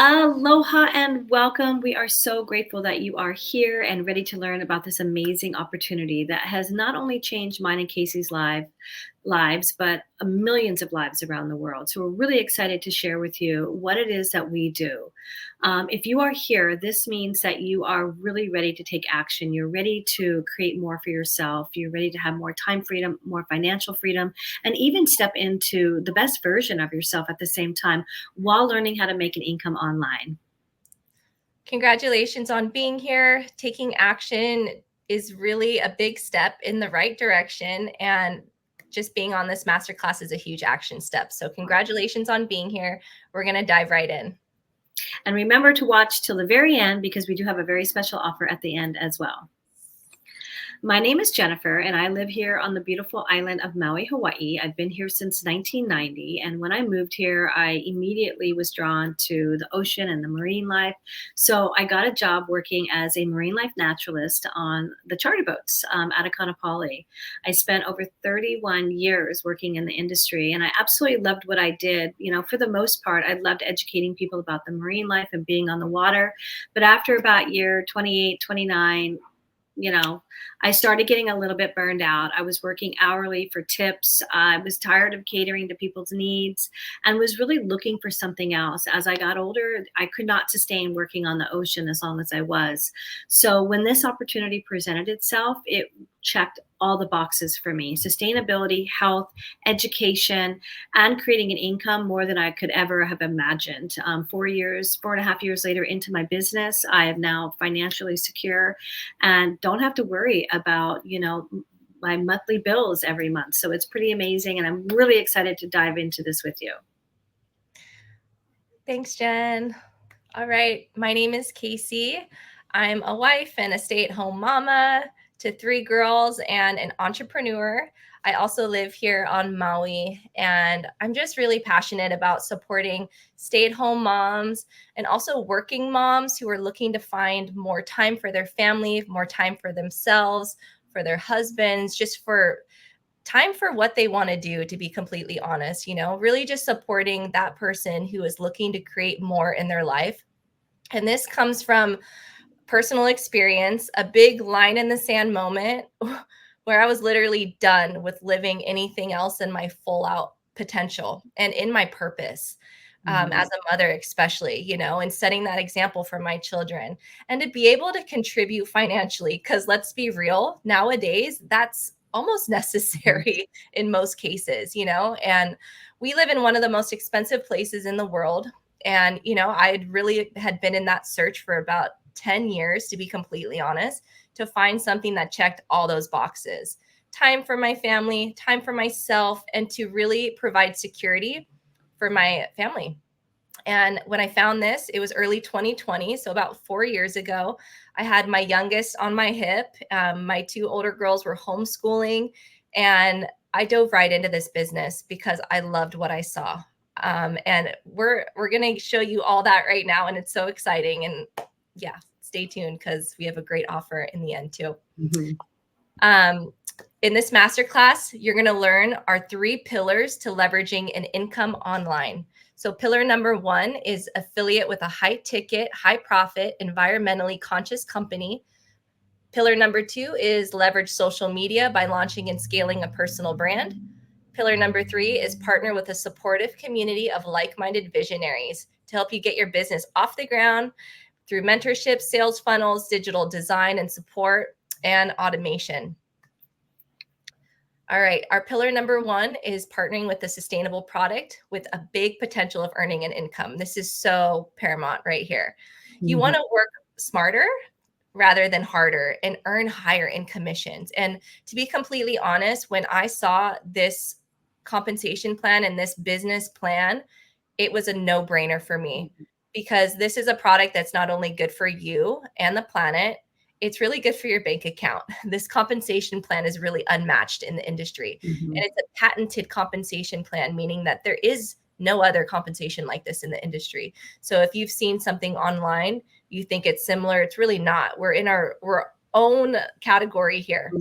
Aloha and welcome. We are so grateful that you are here and ready to learn about this amazing opportunity that has not only changed mine and Casey's lives, but millions of lives around the world. So we're really excited to share with you what it is that we do. If you are here, this means that you are really ready to take action. You're ready to create more for yourself. You're ready to have more time freedom, more financial freedom, and even step into the best version of yourself at the same time while learning how to make an income online. Congratulations on being here. Taking action is really a big step in the right direction. And just being on this masterclass is a huge action step. So congratulations on being here. We're going to dive right in. And remember to watch till the very end because we do have a very special offer at the end as well. My name is Jennifer, and I live here on the beautiful island of Maui, Hawaii. I've been here since 1990, and when I moved here, I immediately was drawn to the ocean and the marine life. So I got a job working as a marine life naturalist on the charter boats out of Kaanapali. I spent over 31 years working in the industry, and I absolutely loved what I did. You know, for the most part, I loved educating people about the marine life and being on the water. But after about year 28, 29, I started getting a little bit burned out. I was working hourly for tips. I was tired of catering to people's needs and was really looking for something else. As I got older, I could not sustain working on the ocean as long as I was. So when this opportunity presented itself, it checked all the boxes for me: sustainability, health, education, and creating an income more than I could ever have imagined. 4.5 years later into my business, I am now financially secure and don't have to worry about, my monthly bills every month. So it's pretty amazing. And I'm really excited to dive into this with you. Thanks, Jen. All right. My name is Casey. I'm a wife and a stay-at-home mama to 3 girls and an entrepreneur. I also live here on Maui, and I'm just really passionate about supporting stay-at-home moms and also working moms who are looking to find more time for their family, more time for themselves, for their husbands, just for time for what they want to do, to be completely honest, really just supporting that person who is looking to create more in their life. And this comes from personal experience, a big line in the sand moment where I was literally done with living anything else in my full out potential and in my purpose. As a mother, especially, and setting that example for my children and to be able to contribute financially. Because let's be real, nowadays, that's almost necessary in most cases, and we live in one of the most expensive places in the world. And, I really had been in that search for about 10 years, to be completely honest, to find something that checked all those boxes: time for my family, time for myself, and to really provide security for my family. And when I found this, it was early 2020. So about 4 years ago, I had my youngest on my hip. My 2 older girls were homeschooling, and I dove right into this business because I loved what I saw. And we're going to show you all that right now. And it's so exciting. And yeah, stay tuned because we have a great offer in the end too. In this masterclass, you're going to learn our 3 pillars to leveraging an income online. So pillar number 1 is affiliate with a high ticket, high profit, environmentally conscious company. Pillar number 2 is leverage social media by launching and scaling a personal brand. Pillar number 3 is partner with a supportive community of like-minded visionaries to help you get your business off the ground through mentorship, sales funnels, digital design and support, and automation. All right. Our pillar number 1 is partnering with a sustainable product with a big potential of earning an income. This is so paramount right here. You want to work smarter rather than harder and earn higher in commissions. And to be completely honest, when I saw this compensation plan and this business plan, it was a no-brainer for me because this is a product that's not only good for you and the planet, it's really good for your bank account. This compensation plan is really unmatched in the industry. And it's a patented compensation plan, meaning that there is no other compensation like this in the industry. So if you've seen something online, you think it's similar, it's really not. We're in our own category here.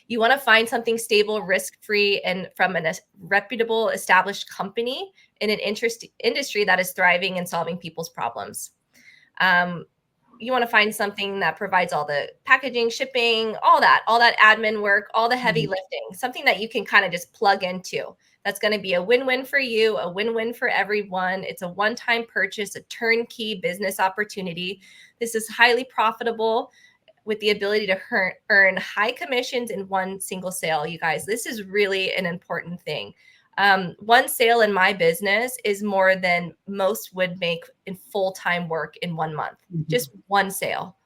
You want to find something stable, risk-free, and from a reputable, established company in an industry that is thriving and solving people's problems. You want to find something that provides all the packaging, shipping, all that admin work, all the heavy lifting, something that you can kind of just plug into. That's going to be a win-win for you, a win-win for everyone. It's a one-time purchase, a turnkey business opportunity. This is highly profitable with the ability to earn high commissions in one single sale. You guys, this is really an important thing. One sale in my business is more than most would make in full-time work in 1 month. Just one sale,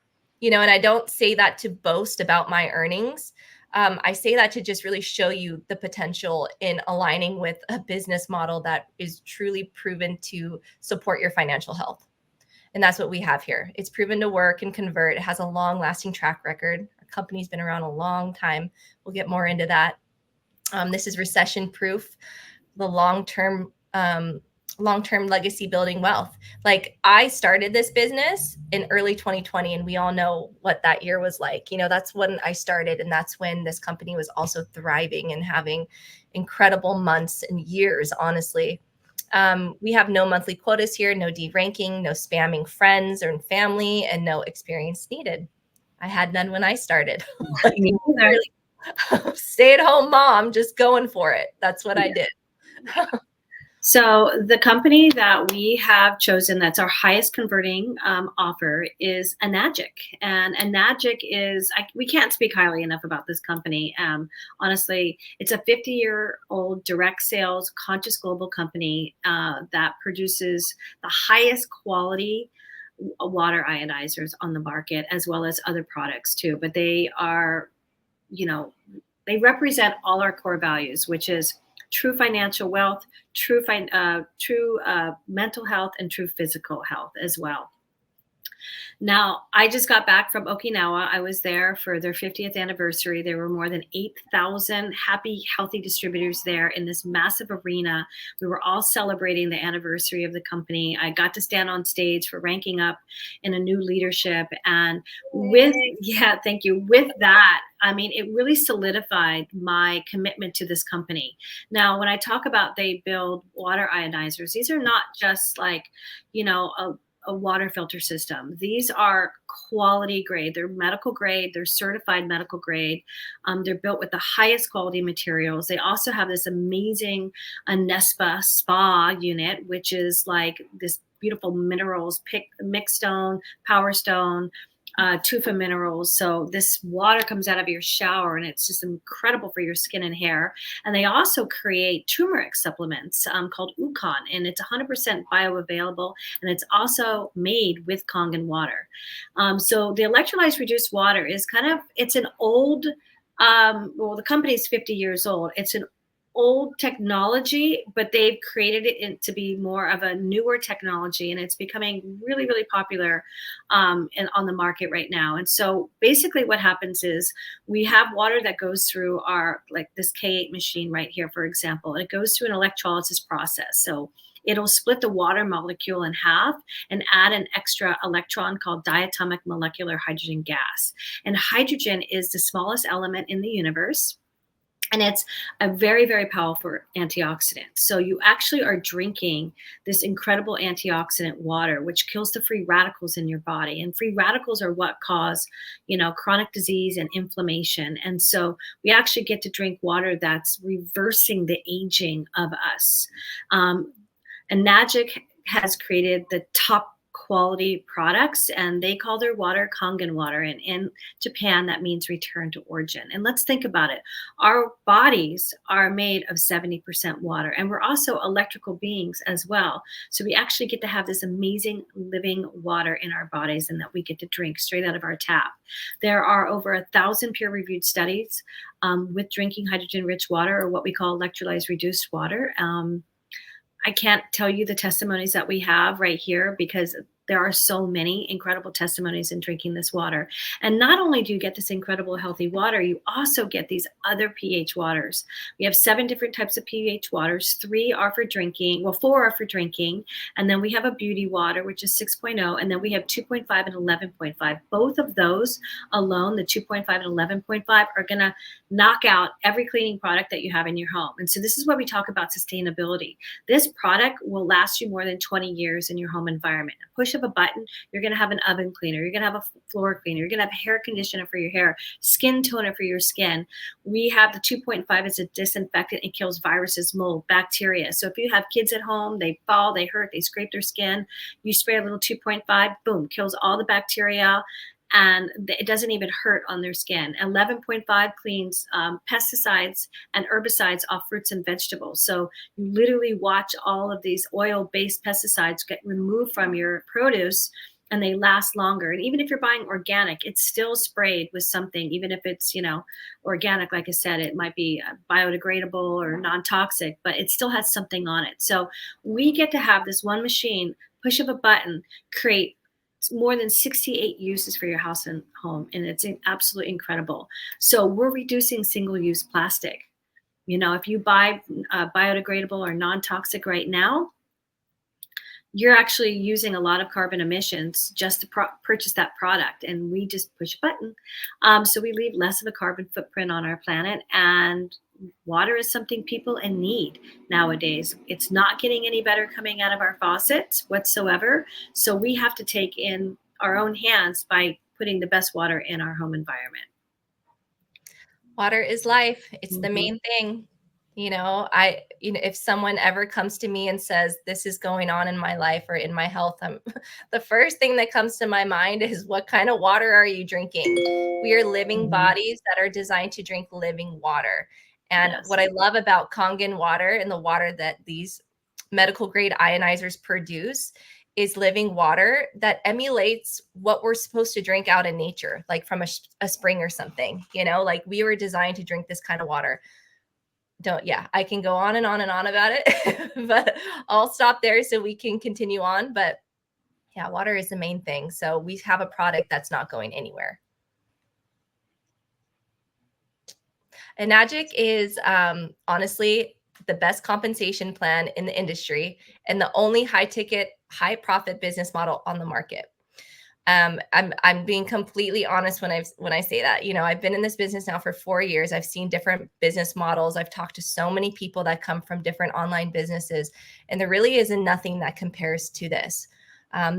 and I don't say that to boast about my earnings. I say that to just really show you the potential in aligning with a business model that is truly proven to support your financial health. And that's what we have here. It's proven to work and convert. It has a long-lasting track record. Our company's been around a long time. We'll get more into that. This is recession-proof, the long-term legacy building wealth. Like, I started this business in early 2020, and we all know what that year was like. That's when I started, and that's when this company was also thriving and having incredible months and years, honestly. We have no monthly quotas here, no deranking, no spamming friends or family, and no experience needed. I had none when I started. Really, stay-at-home mom, just going for it. That's what I did. So the company that we have chosen that's our highest converting offer is Enagic. And Enagic is, we can't speak highly enough about this company. Honestly, it's a 50-year-old direct sales, conscious global company that produces the highest quality water ionizers on the market, as well as other products too. But they are, they represent all our core values, which is true financial wealth, true mental health, and true physical health as well. Now, I just got back from Okinawa. I was there for their 50th anniversary. There were more than 8,000 happy, healthy distributors there in this massive arena. We were all celebrating the anniversary of the company. I got to stand on stage for ranking up in a new leadership. And thank you. With that, it really solidified my commitment to this company. Now, when I talk about they build water ionizers, these are not just like, a water filter system. These are quality grade. They're medical grade. They're certified medical grade. They're built with the highest quality materials. They also have this amazing Anespa spa unit, which is like this beautiful minerals, mixed stone, power stone, tufa minerals. So this water comes out of your shower, and it's just incredible for your skin and hair. And they also create turmeric supplements called Ukon, and it's 100% bioavailable, and it's also made with Kangen water. So the electrolyzed reduced water is it's an old, the company is 50 years old. It's an old technology, but they've created it to be more of a newer technology, and it's becoming really, really popular on the market right now. And so basically what happens is we have water that goes through this K8 machine right here, for example. It goes through an electrolysis process. So it'll split the water molecule in half and add an extra electron called diatomic molecular hydrogen gas. And hydrogen is the smallest element in the universe. And it's a very, very powerful antioxidant. So you actually are drinking this incredible antioxidant water, which kills the free radicals in your body. And free radicals are what cause, chronic disease and inflammation. And so we actually get to drink water that's reversing the aging of us. And Enagic has created the top quality products, and they call their water Kangen water. And in Japan, that means return to origin. And let's think about it. Our bodies are made of 70% water, and we're also electrical beings as well. So we actually get to have this amazing living water in our bodies, and that we get to drink straight out of our tap. There are over 1,000 peer-reviewed studies with drinking hydrogen-rich water, or what we call electrolyzed reduced water. I can't tell you the testimonies that we have right here because There are so many incredible testimonies in drinking this water. And not only do you get this incredible healthy water, you also get these other pH waters. We have 7 different types of pH waters. 3 are for drinking. Well, 4 are for drinking. And then we have a beauty water, which is 6.0. And then we have 2.5 and 11.5. Both of those alone, the 2.5 and 11.5, are going to knock out every cleaning product that you have in your home. And so this is why we talk about sustainability. This product will last you more than 20 years in your home environment. A push of a button, you're going to have an oven cleaner. You're going to have a floor cleaner. You're going to have a hair conditioner for your hair, skin toner for your skin. We have the 2.5 as a disinfectant. It kills viruses, mold, bacteria. So if you have kids at home, they fall, they hurt, they scrape their skin, you spray a little 2.5, boom, kills all the bacteria, and it doesn't even hurt on their skin. 11.5 cleans pesticides and herbicides off fruits and vegetables. So you literally watch all of these oil-based pesticides get removed from your produce, and they last longer. And even if you're buying organic, it's still sprayed with something, even if it's, organic. Like I said, it might be biodegradable or non-toxic, but it still has something on it. So we get to have this one machine, push of a button, create more than 68 uses for your house and home. And it's absolutely incredible. So we're reducing single-use plastic. If you buy biodegradable or non-toxic right now, you're actually using a lot of carbon emissions just to purchase that product. And we just push a button. So we leave less of a carbon footprint on our planet. And water is something people in need nowadays. It's not getting any better coming out of our faucets whatsoever. So we have to take in our own hands by putting the best water in our home environment. Water is life. It's the main thing. If someone ever comes to me and says, this is going on in my life or in my health, the first thing that comes to my mind is, what kind of water are you drinking? We are living bodies that are designed to drink living water. And what I love about Kangen water and the water that these medical grade ionizers produce is living water that emulates what we're supposed to drink out in nature, like from a spring or something, like we were designed to drink this kind of water. I can go on and on and on about it, but I'll stop there so we can continue on. But yeah, water is the main thing. So we have a product that's not going anywhere. Enagic is honestly the best compensation plan in the industry and the only high ticket, high profit business model on the market. I'm being completely honest when I say that. I've been in this business now for 4 years. I've seen different business models. I've talked to so many people that come from different online businesses, and there really isn't nothing that compares to this.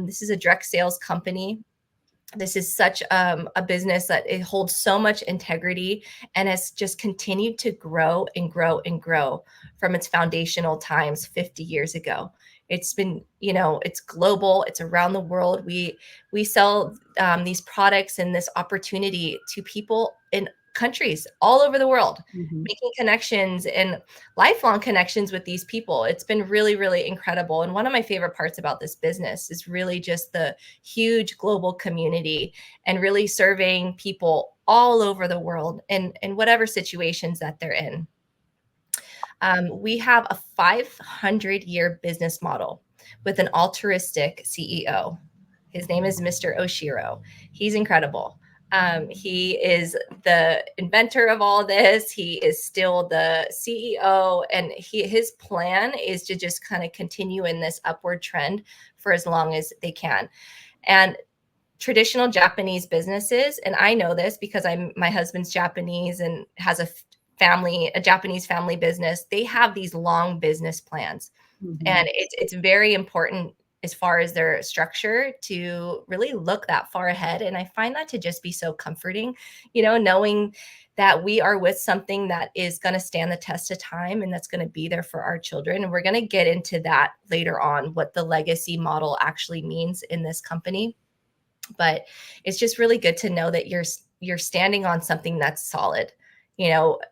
This is a direct sales company. This is such a business that it holds so much integrity and has just continued to grow and grow and grow from its foundational times 50 years ago. It's been, it's global. It's around the world. We sell these products and this opportunity to people in countries all over the world, making connections and lifelong connections with these people. It's been really, really incredible. And one of my favorite parts about this business is really just the huge global community and really serving people all over the world in whatever situations that they're in. We have a 500-year business model with an altruistic CEO. His name is Mr. Oshiro. He's incredible. He is the inventor of all this. He is still the CEO, and his plan is to just kind of continue in this upward trend for as long as they can. And traditional Japanese businesses, and I know this because my husband's Japanese and has a Japanese family business, they have these long business plans. And it's very important as far as their structure to really look that far ahead. And I find that to just be so comforting, knowing that we are with something that is going to stand the test of time and that's going to be there for our children. And we're going to get into that later on, what the legacy model actually means in this company. But it's just really good to know that you're standing on something that's solid.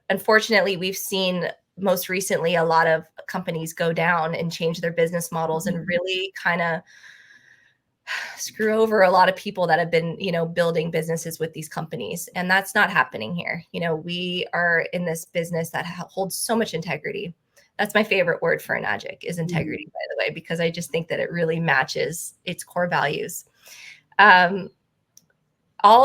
Unfortunately, we've seen most recently a lot of companies go down and change their business models and really kind of screw over a lot of people that have been, building businesses with these companies. And that's not happening here. We are in this business that holds so much integrity That's my favorite word for Enagic is integrity, by the way, because I just think that it really matches its core values. All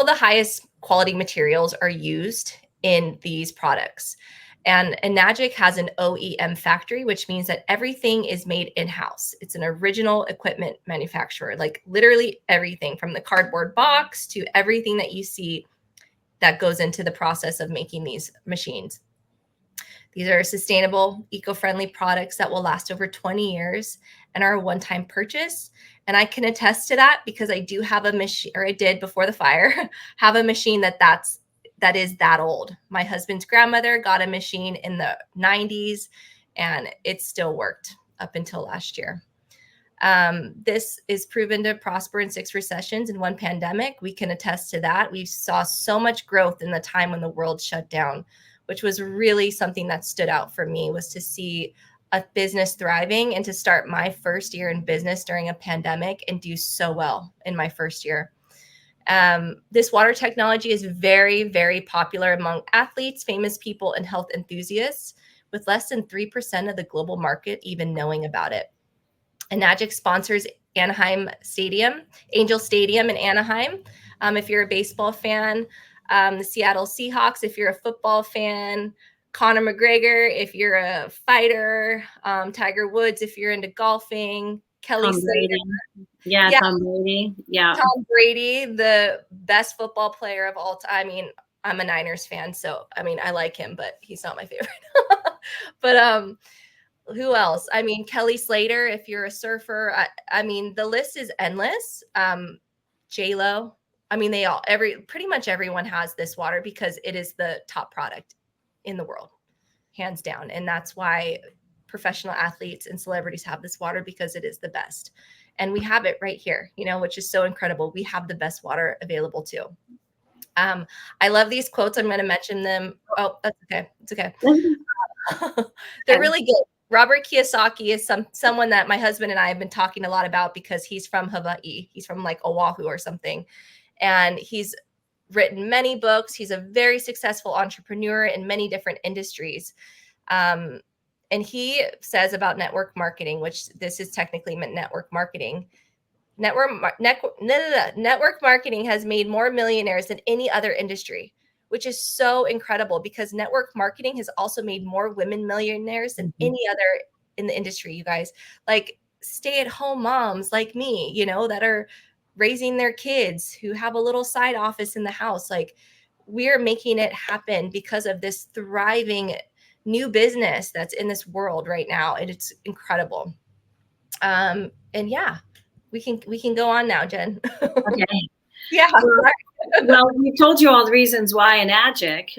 the highest quality materials are used in these products. And Enagic has an OEM factory, which means that everything is made in-house. It's an original equipment manufacturer, like literally everything from the cardboard box to everything that you see that goes into the process of making these machines. These are sustainable, eco-friendly products that will last over 20 years and are a one-time purchase. And I can attest to that because I do have a machine, or I did before the fire, have a machine that is that old. My husband's grandmother got a machine in the 90s and it still worked up until last year. This is proven to prosper in 6 recessions and 1 pandemic. We can attest to that. We saw so much growth in the time when the world shut down, which was really something that stood out for me, was to see a business thriving and to start my first year in business during a pandemic and do so well in my first year. This water technology is very, very popular among athletes, famous people, and health enthusiasts, with less than 3% of the global market even knowing about it. Enagic sponsors Anaheim Stadium, Angel Stadium in Anaheim. If you're a baseball fan, the Seattle Seahawks, if you're a football fan, Conor McGregor, if you're a fighter, Tiger Woods, if you're into golfing, Kelly Slater. Yeah, Tom Brady. Yeah. Tom Brady, the best football player of all time. I mean, I'm a Niners fan, so I mean, I like him, but he's not my favorite. But who else? I mean, Kelly Slater, if you're a surfer. I mean, the list is endless. J-Lo. I mean, pretty much everyone has this water because it is the top product in the world, hands down. And that's why professional athletes and celebrities have this water, because it is the best. And we have it right here, which is so incredible. We have the best water available too. I love these quotes. I'm going to mention them. Oh, that's okay. It's okay. They're really good. Robert Kiyosaki is someone that my husband and I have been talking a lot about because he's from Hawaii. He's from like Oahu or something. And he's written many books. He's a very successful entrepreneur in many different industries. And he says about network marketing, which this is technically network marketing. Network marketing has made more millionaires than any other industry, which is so incredible because network marketing has also made more women millionaires than any other in the industry, you guys. Like stay-at-home moms like me, that are raising their kids, who have a little side office in the house. Like we're making it happen because of this thriving new business that's in this world right now. And it's incredible. And yeah, we can go on now, Jen. Okay. Yeah. Well, we told you all the reasons why Enagic,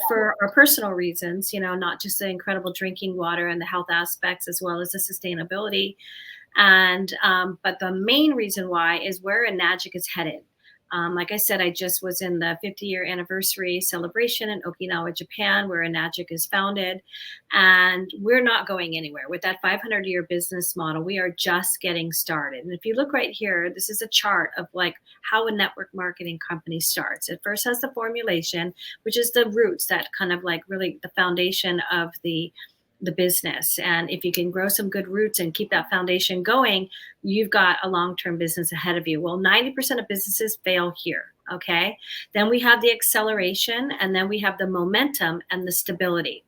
for our personal reasons, not just the incredible drinking water and the health aspects, as well as the sustainability. And but the main reason why is where Enagic is headed. Like I said, I just was in the 50-year anniversary celebration in Okinawa, Japan, where Enagic is founded. And we're not going anywhere. With that 500-year business model, we are just getting started. And if you look right here, this is a chart of like how a network marketing company starts. It first has the formulation, which is the roots, that kind of like really the foundation of the business. And if you can grow some good roots and keep that foundation going, you've got a long-term business ahead of you. Well, 90% of businesses fail here. Okay. Then we have the acceleration, and then we have the momentum and the stability.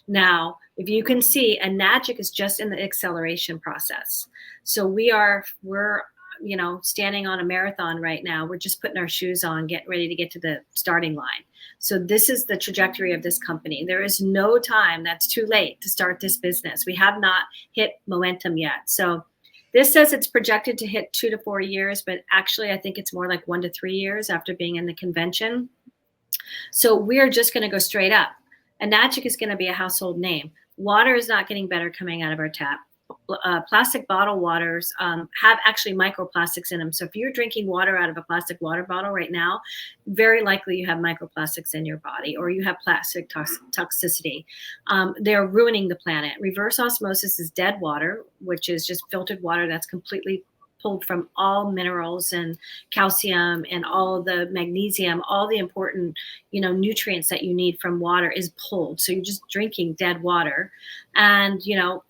Now, if you can see, Enagic is just in the acceleration process. So we're standing on a marathon right now. We're just putting our shoes on, getting ready to get to the starting line. So this is the trajectory of this company. There is no time that's too late to start this business. We have not hit momentum yet. So this says it's projected to hit 2 to 4 years, but actually I think it's more like 1 to 3 years after being in the convention. So we're just going to go straight up. Enagic is going to be a household name. Water is not getting better coming out of our tap. Plastic bottle waters have actually microplastics in them. So if you're drinking water out of a plastic water bottle right now, very likely you have microplastics in your body, or you have plastic toxicity. They're ruining the planet. Reverse osmosis is dead water, which is just filtered water that's completely pulled from all minerals and calcium and all the magnesium, all the important, nutrients that you need from water is pulled. So you're just drinking dead water. And,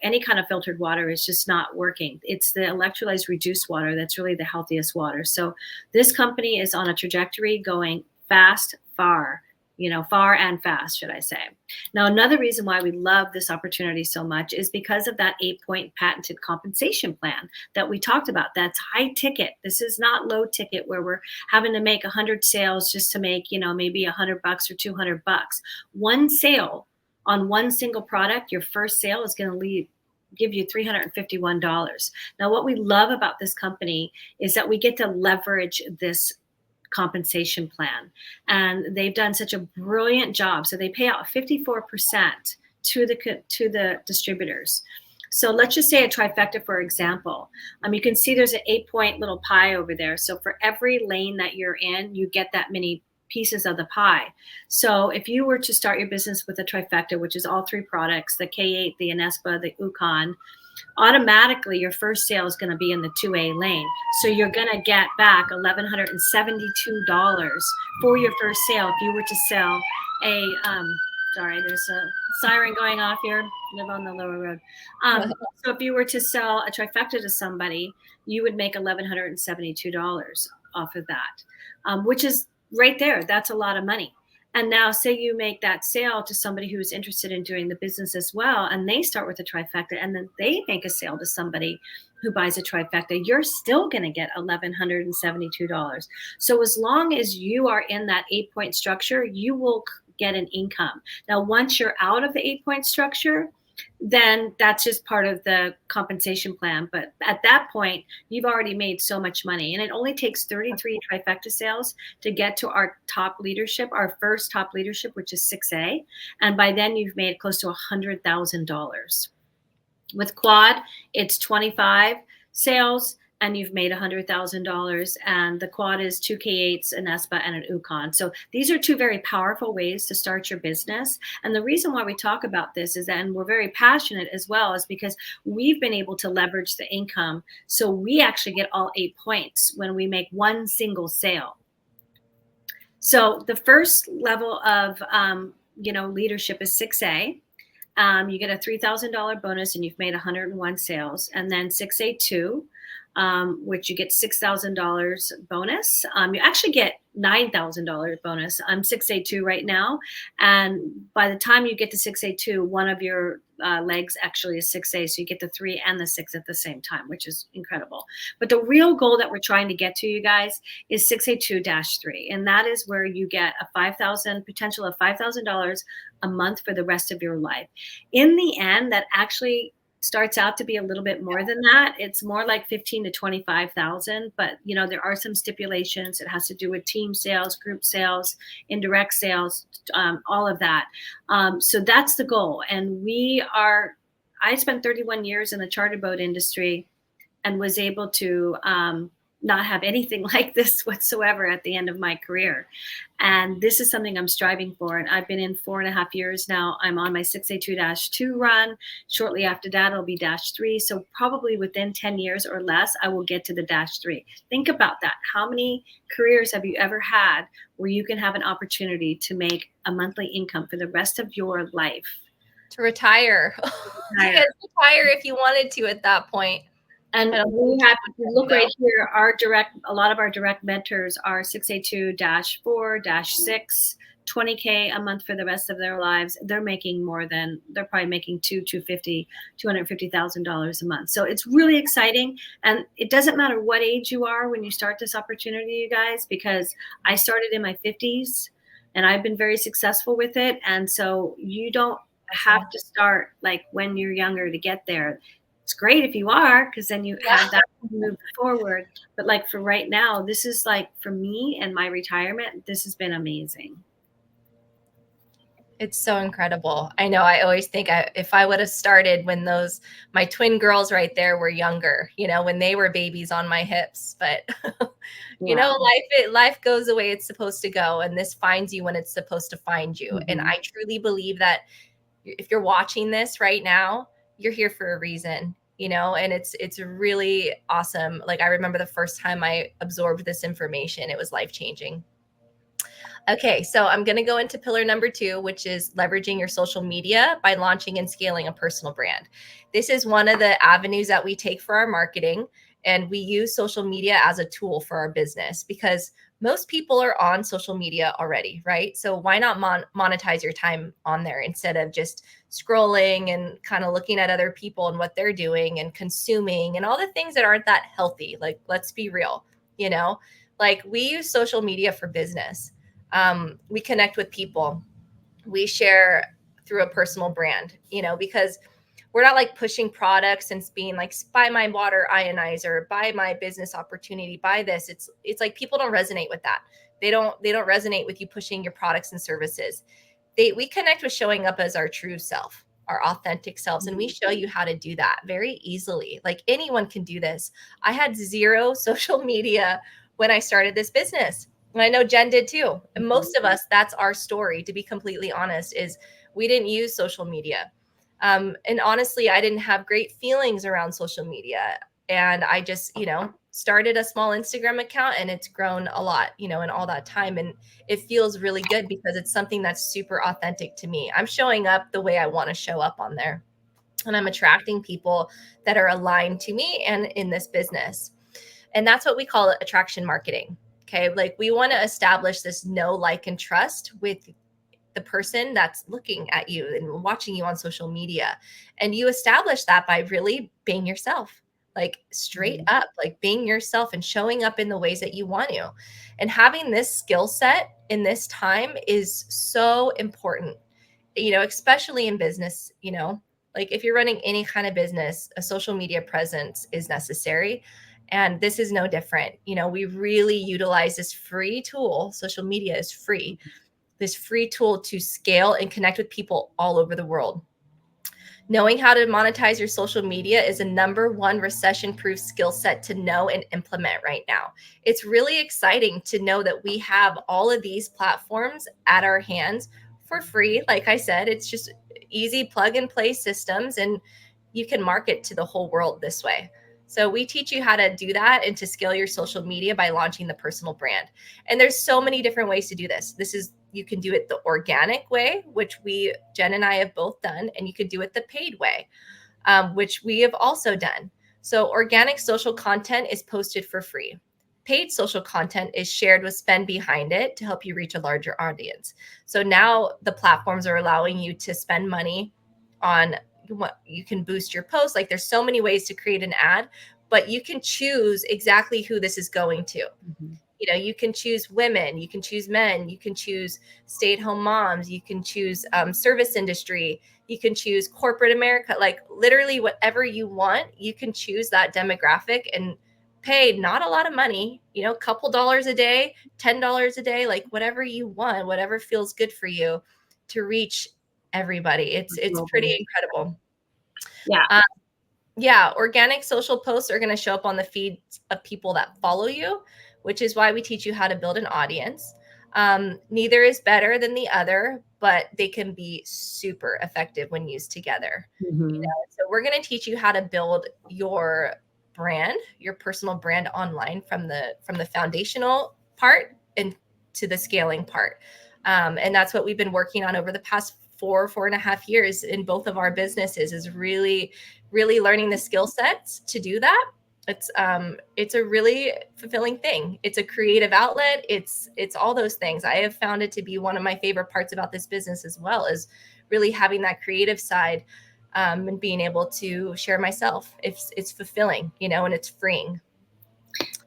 any kind of filtered water is just not working. It's the electrolyzed reduced water that's really the healthiest water. So this company is on a trajectory going fast, far and fast, should I say. Now, another reason why we love this opportunity so much is because of that 8-point patented compensation plan that we talked about. That's high ticket. This is not low ticket where we're having to make 100 sales just to make, maybe $100 or $200. One sale on one single product, your first sale is going to give you $351. Now, what we love about this company is that we get to leverage this compensation plan, and they've done such a brilliant job. So they pay out 54% to the distributors. So let's just say a trifecta, for example. You can see there's an 8-point little pie over there. So for every lane that you're in, you get that many pieces of the pie. So if you were to start your business with a trifecta, which is all 3 products, the K8, the Anespa, the Ucon, automatically your first sale is going to be in the 2A lane. So you're going to get back $1,172 for your first sale if you were to sell a sorry, there's a siren going off here. Live on the lower road. So if you were to sell a trifecta to somebody, you would make $1,172 off of that, which is right there. That's a lot of money. And now say you make that sale to somebody who's interested in doing the business as well, and they start with a trifecta, and then they make a sale to somebody who buys a trifecta, you're still going to get $1,172. So as long as you are in that 8-point structure, you will get an income. Now, once you're out of the 8-point structure, then that's just part of the compensation plan. But at that point, you've already made so much money. And it only takes 33 trifecta sales to get to our top leadership, our first top leadership, which is 6A. And by then you've made close to $100,000. With Quad, it's 25 sales and you've made $100,000. And the Quad is 2 K8s, an Anespa, and an Ucon. So these are 2 very powerful ways to start your business. And the reason why we talk about this is that, and we're very passionate as well, is because we've been able to leverage the income. So we actually get all 8 points when we make one single sale. So the first level of, leadership is 6A. You get a $3,000 bonus and you've made 101 sales. And then 6A2, which you get $6,000 bonus. You actually get $9,000 bonus. I'm 6A2 right now. And by the time you get to 6A2, one of your legs actually is 6A. So you get the 3 and the 6 at the same time, which is incredible. But the real goal that we're trying to get to, you guys, is 6A2-3. And that is where you get a potential of $5,000 a month for the rest of your life. In the end, that actually starts out to be a little bit more than that. It's more like 15 to 25,000, but there are some stipulations. It has to do with team sales, group sales, indirect sales, all of that. So that's the goal. And I spent 31 years in the charter boat industry and was able to not have anything like this whatsoever at the end of my career. And this is something I'm striving for. And I've been in 4.5 years now. I'm on my 6A2-2 run. Shortly after that, it'll be -3. So probably within 10 years or less, I will get to the -3. Think about that. How many careers have you ever had where you can have an opportunity to make a monthly income for the rest of your life? To retire. You could retire if you wanted to at that point. And we have, if you look right here, a lot of our direct mentors are 6A2-4-6, 20K a month for the rest of their lives. They're making they're probably making $250,000 a month. So it's really exciting. And it doesn't matter what age you are when you start this opportunity, you guys, because I started in my 50s and I've been very successful with it. And so you don't have to start like when you're younger to get there. It's great if you are, because then you have that move forward. But like for right now, this is like for me and my retirement, this has been amazing. It's so incredible. I know. I always think if I would have started when my twin girls right there were younger, when they were babies on my hips, but life goes the way it's supposed to go. And this finds you when it's supposed to find you. Mm-hmm. And I truly believe that if you're watching this right now, you're here for a reason. and it's really awesome. Like, I remember the first time I absorbed this information, it was life-changing. Okay, so I'm going to go into pillar number 2, which is leveraging your social media by launching and scaling a personal brand. This is one of the avenues that we take for our marketing, and we use social media as a tool for our business because most people are on social media already, right? So why not monetize your time on there instead of just scrolling and kind of looking at other people and what they're doing and consuming and all the things that aren't that healthy? Like, let's be real, like, we use social media for business. We connect with people. We share through a personal brand, because we're not like pushing products and being like, buy my water ionizer, buy my business opportunity, buy this. It's like people don't resonate with that. They don't resonate with you pushing your products and services. We connect with showing up as our true self, our authentic selves, and we show you how to do that very easily. Like, anyone can do this. I had zero social media when I started this business. And I know Jen did too. And most of us, that's our story, to be completely honest, is we didn't use social media. And honestly, I didn't have great feelings around social media. And I just, started a small Instagram account, and it's grown a lot, in all that time. And it feels really good because it's something that's super authentic to me. I'm showing up the way I want to show up on there. And I'm attracting people that are aligned to me and in this business. And that's what we call attraction marketing. Okay. Like, we want to establish this know, like, and trust with the person that's looking at you and watching you on social media. And you establish that by really being yourself, like, straight up, like being yourself and showing up in the ways that you want to. And having this skill set in this time is so important, especially in business, like, if you're running any kind of business, a social media presence is necessary. And this is no different. We really utilize this free tool. Social media is free, this free tool to scale and connect with people all over the world. Knowing how to monetize your social media is a number one recession-proof skill set to know and implement right now. It's really exciting to know that we have all of these platforms at our hands for free. Like I said, it's just easy plug and play systems, and you can market to the whole world this way. So we teach you how to do that and to scale your social media by launching the personal brand. And there's so many different ways to do this. You can do it the organic way, which Jen and I have both done, and you could do it the paid way, which we have also done. So organic social content is posted for free. Paid social content is shared with spend behind it to help you reach a larger audience. So now the platforms are allowing you to spend money on what you can boost your posts. Like, there's so many ways to create an ad, but you can choose exactly who this is going to. Mm-hmm. You can choose women, you can choose men, you can choose stay-at-home moms, you can choose service industry, you can choose corporate America, like literally whatever you want, you can choose that demographic and pay not a lot of money, a couple dollars a day, $10 a day, like whatever you want, whatever feels good for you to reach everybody. It's pretty incredible. Yeah. Organic social posts are going to show up on the feeds of people that follow you, which is why we teach you how to build an audience. Neither is better than the other, but they can be super effective when used together. Mm-hmm. So we're going to teach you how to build your brand, your personal brand online from the foundational part and to the scaling part. And that's what we've been working on over the past 4.5 years in both of our businesses, is really learning the skill sets to do that. It's a really fulfilling thing. It's a creative outlet. It's all those things. I have found it to be one of my favorite parts about this business as well, is really having that creative side, and being able to share myself. It's fulfilling, and it's freeing.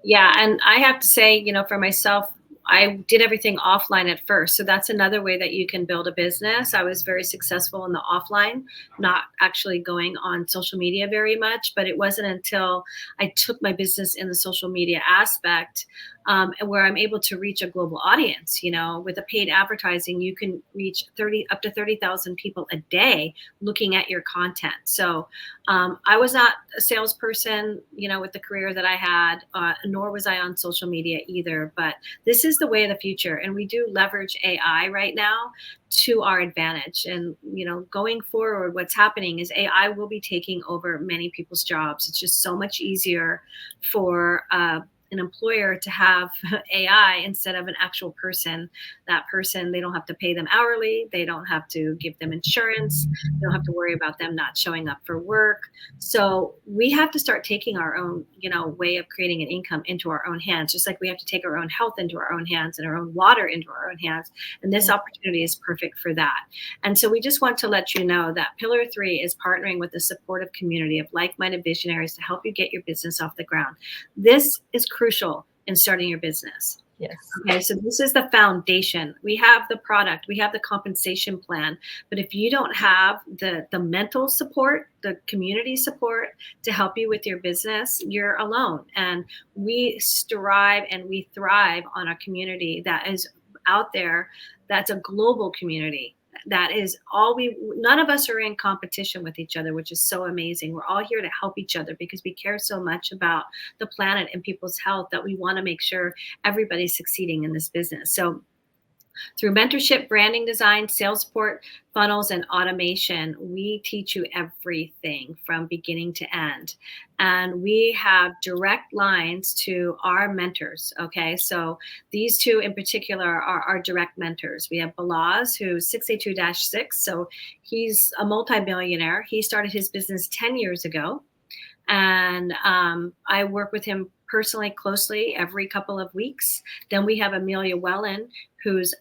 Yeah. And I have to say, for myself, I did everything offline at first. So that's another way that you can build a business. I was very successful in the offline, not actually going on social media very much. But it wasn't until I took my business in the social media aspect and where I'm able to reach a global audience. With a paid advertising, you can reach up to 30,000 people a day looking at your content. So I was not a salesperson, with the career that I had, nor was I on social media either. But this is the way of the future, and we do leverage AI right now to our advantage. And going forward, what's happening is AI will be taking over many people's jobs. It's just so much easier for an employer to have AI instead of an actual person. That person, they don't have to pay them hourly. They don't have to give them insurance. They don't have to worry about them not showing up for work. So we have to start taking our own, way of creating an income into our own hands, just like we have to take our own health into our own hands and our own water into our own hands. And this opportunity is perfect for that. And so we just want to let you know that Pillar 3 is partnering with a supportive community of like-minded visionaries to help you get your business off the ground. This is crucial in starting your business. Yes. Okay, so this is the foundation. We have the product, we have the compensation plan, but if you don't have the mental support, the community support to help you with your business, you're alone. And we strive and we thrive on a community that is out there, that's a global community. That is none of us are in competition with each other, which is so amazing. We're all here to help each other because we care so much about the planet and people's health that we want to make sure everybody's succeeding in this business. So through mentorship, branding design, sales support, funnels, and automation, we teach you everything from beginning to end. And we have direct lines to our mentors. Okay, so these two in particular are our direct mentors. We have Balaz, who's 682-6. So he's a multimillionaire. He started his business 10 years ago. And I work with him personally, closely every couple of weeks. Then we have Amelia Wellen, who's,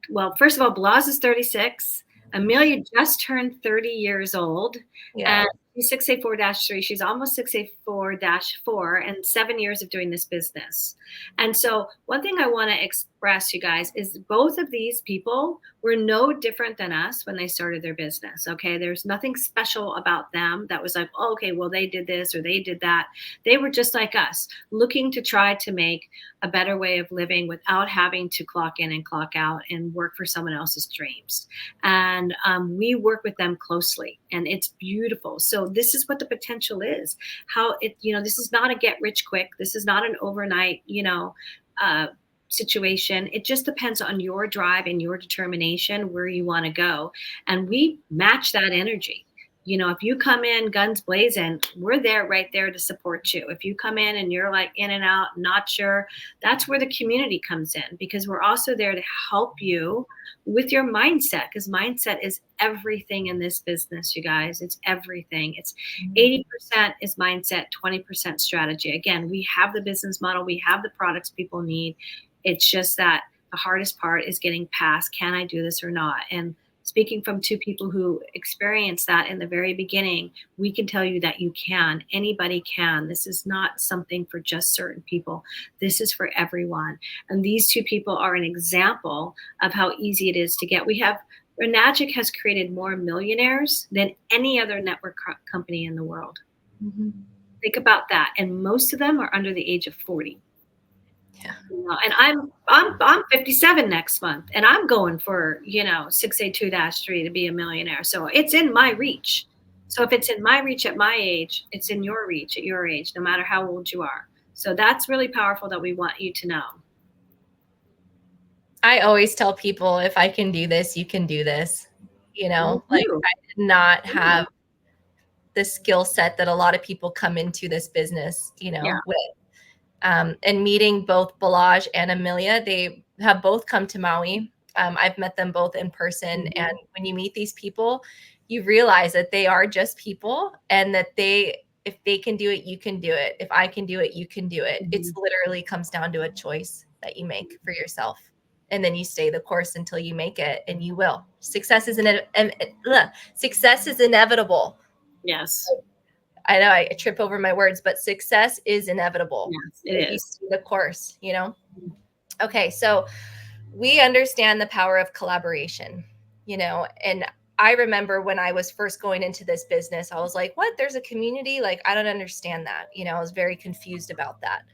well, first of all, Balaz is 36. Amelia just turned 30 years old. Yeah. And she's 684-3. She's almost 684-4 and 7 years of doing this business. And so one thing I want to express, you guys, is both of these people were no different than us when they started their business. Okay. There's nothing special about them that was like, oh, okay, well, they did this or they did that. They were just like us, looking to try to make a better way of living without having to clock in and clock out and work for someone else's dreams. And we work with them closely, and it's beautiful. So this is what the potential is. How it, this is not a get rich quick. This is not an overnight, situation. It just depends on your drive and your determination where you want to go. And we match that energy. If you come in guns blazing, we're there right there to support you. If you come in and you're like in and out, not sure, that's where the community comes in, because we're also there to help you with your mindset, because mindset is everything in this business, you guys. It's everything. It's 80% is mindset, 20% strategy. Again, we have the business model, we have the products people need. It's just that the hardest part is getting past, can I do this or not? And speaking from two people who experienced that in the very beginning, we can tell you that you can. Anybody can. This is not something for just certain people. This is for everyone. And these two people are an example of how easy it is to get. Enagic has created more millionaires than any other network company in the world. Mm-hmm. Think about that. And most of them are under the age of 40. Yeah. And I'm 57 next month, and I'm going for 682-3 to be a millionaire. So it's in my reach. So if it's in my reach at my age, it's in your reach at your age, no matter how old you are. So that's really powerful that we want you to know. I always tell people, if I can do this, you can do this. Like I did not have the skill set that a lot of people come into this business, with. And meeting both Balaj and Amelia, they have both come to Maui. I've met them both in person. Mm-hmm. And when you meet these people, you realize that they are just people, and that if they can do it, you can do it. If I can do it, you can do it. Mm-hmm. It's literally comes down to a choice that you make for yourself. And then you stay the course until you make it, and you will. Success is inevitable. Yes. I know I trip over my words, but success is inevitable. Yes, it is. The course, Okay, so we understand the power of collaboration, and I remember when I was first going into this business, I was like, what? There's a community? Like, I don't understand that. I was very confused about that.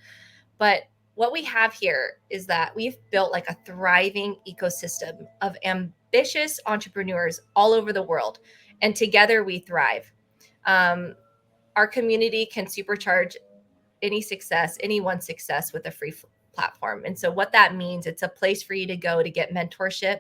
But what we have here is that we've built like a thriving ecosystem of ambitious entrepreneurs all over the world, and together we thrive. Our community can supercharge anyone's success with a free platform. And so what that means, it's a place for you to go to get mentorship.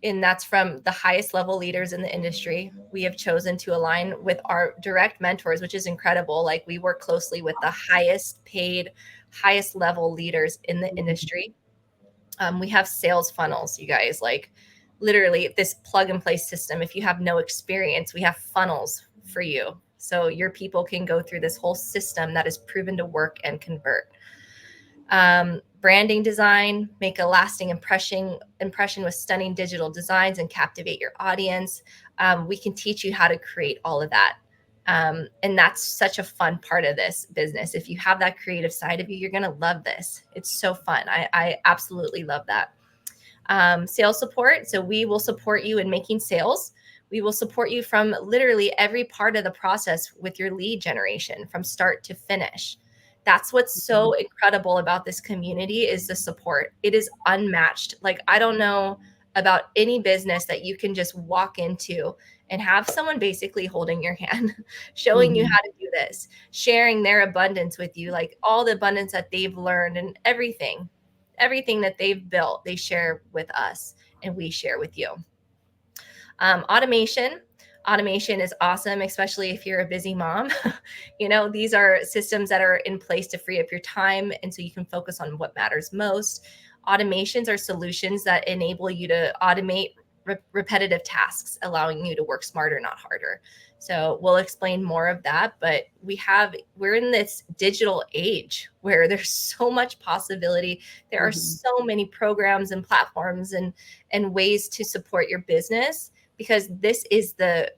And that's from the highest level leaders in the industry. We have chosen to align with our direct mentors, which is incredible. Like, we work closely with the highest paid, highest level leaders in the industry. We have sales funnels, you guys, like literally this plug and play system. If you have no experience, we have funnels for you. So your people can go through this whole system that is proven to work and convert. Branding design, make a lasting impression with stunning digital designs and captivate your audience. We can teach you how to create all of that. And that's such a fun part of this business. If you have that creative side of you, you're going to love this. It's so fun. I absolutely love that. Sales support. So we will support you in making sales. We will support you from literally every part of the process with your lead generation from start to finish. That's what's so incredible about this community, is the support. It is unmatched. Like, I don't know about any business that you can just walk into and have someone basically holding your hand, showing you how to do this, sharing their abundance with you, like all the abundance that they've learned and everything that they've built, they share with us and we share with you. Automation is awesome, especially if you're a busy mom. These are systems that are in place to free up your time, and so you can focus on what matters most. Automations are solutions that enable you to automate repetitive tasks, allowing you to work smarter, not harder. So we'll explain more of that, but we're in this digital age where there's so much possibility. There are so many programs and platforms and ways to support your business, because this is the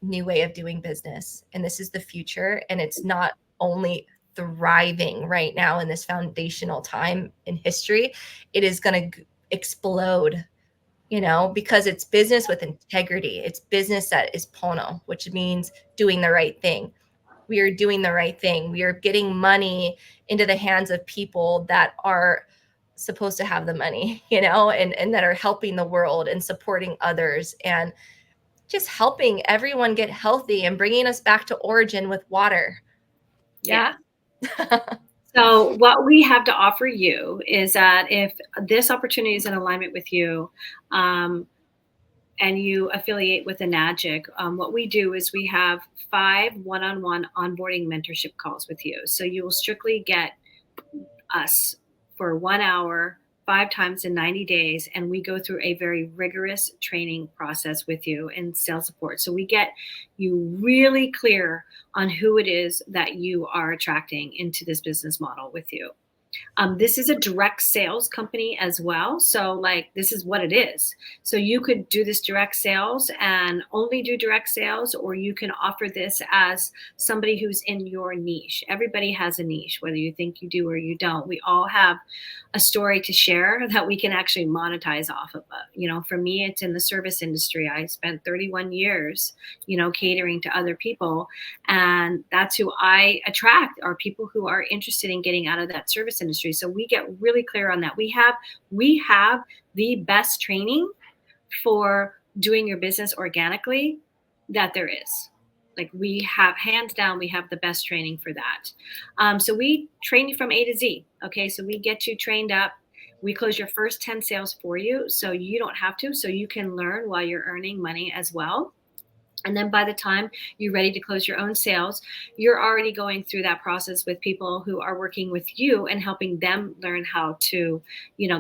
new way of doing business, and this is the future. And it's not only thriving right now in this foundational time in history, it is going to explode, because it's business with integrity. It's business that is pono, which means doing the right thing. We are doing the right thing. We are getting money into the hands of people that are supposed to have the money, and that are helping the world and supporting others and just helping everyone get healthy and bringing us back to origin with water. Yeah. So what we have to offer you is that if this opportunity is in alignment with you, and you affiliate with Enagic, what we do is we have 5 one-on-one onboarding mentorship calls with you. So you will strictly get us for 1 hour, 5 times in 90 days, and we go through a very rigorous training process with you in sales support. So we get you really clear on who it is that you are attracting into this business model with you. This is a direct sales company as well. So like, this is what it is. So you could do this direct sales and only do direct sales, or you can offer this as somebody who's in your niche. Everybody has a niche, whether you think you do or you don't. We all have a story to share that we can actually monetize off of. For me, it's in the service industry. I spent 31 years, catering to other people. And that's who I attract, are people who are interested in getting out of that service industry. So we get really clear on that. We have the best training for doing your business organically that there is. Like, we have, hands down, we have the best training for that. So we train you from A to Z. Okay. So we get you trained up. We close your first 10 sales for you, so you don't have to, so you can learn while you're earning money as well. And then by the time you're ready to close your own sales, you're already going through that process with people who are working with you and helping them learn how to,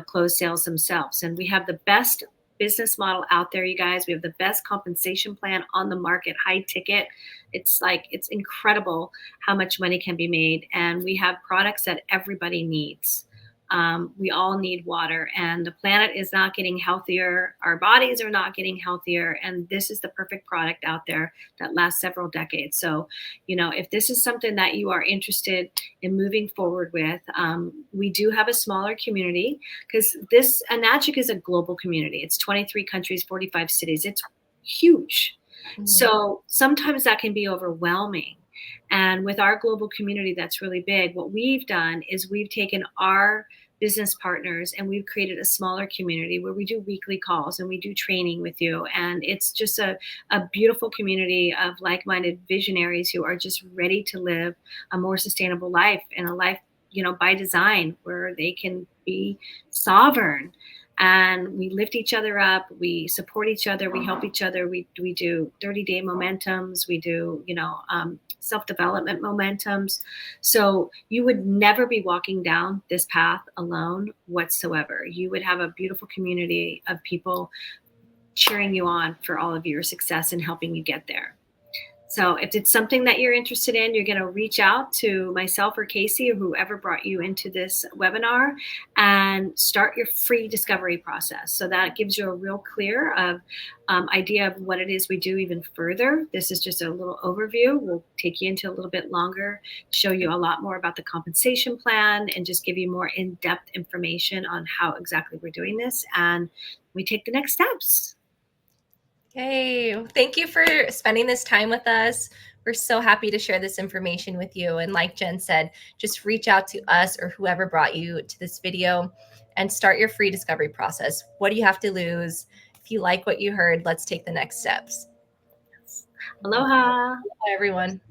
close sales themselves. And we have the best business model out there, you guys. We have the best compensation plan on the market, high ticket. It's incredible how much money can be made. And we have products that everybody needs. We all need water, and the planet is not getting healthier. Our bodies are not getting healthier. And this is the perfect product out there that lasts several decades. So, if this is something that you are interested in moving forward with, we do have a smaller community, because this Enagic is a global community. It's 23 countries, 45 cities. It's huge. Mm-hmm. So sometimes that can be overwhelming. And with our global community that's really big, what we've done is we've taken our business partners and we've created a smaller community where we do weekly calls and we do training with you. And it's just a beautiful community of like-minded visionaries who are just ready to live a more sustainable life, and a life, by design, where they can be sovereign. And we lift each other up, we support each other, we help each other. We do 30-day momentums, we do self-development momentums. So you would never be walking down this path alone whatsoever. You would have a beautiful community of people cheering you on for all of your success and helping you get there. So if it's something that you're interested in, you're going to reach out to myself or Casey or whoever brought you into this webinar and start your free discovery process. So that gives you a real clear idea of what it is we do even further. This is just a little overview. We'll take you into a little bit longer, show you a lot more about the compensation plan, and just give you more in-depth information on how exactly we're doing this. And we take the next steps. Hey, thank you for spending this time with us. We're so happy to share this information with you. And like Jen said, just reach out to us or whoever brought you to this video and start your free discovery process. What do you have to lose? If you like what you heard, let's take the next steps. Aloha. Bye, everyone.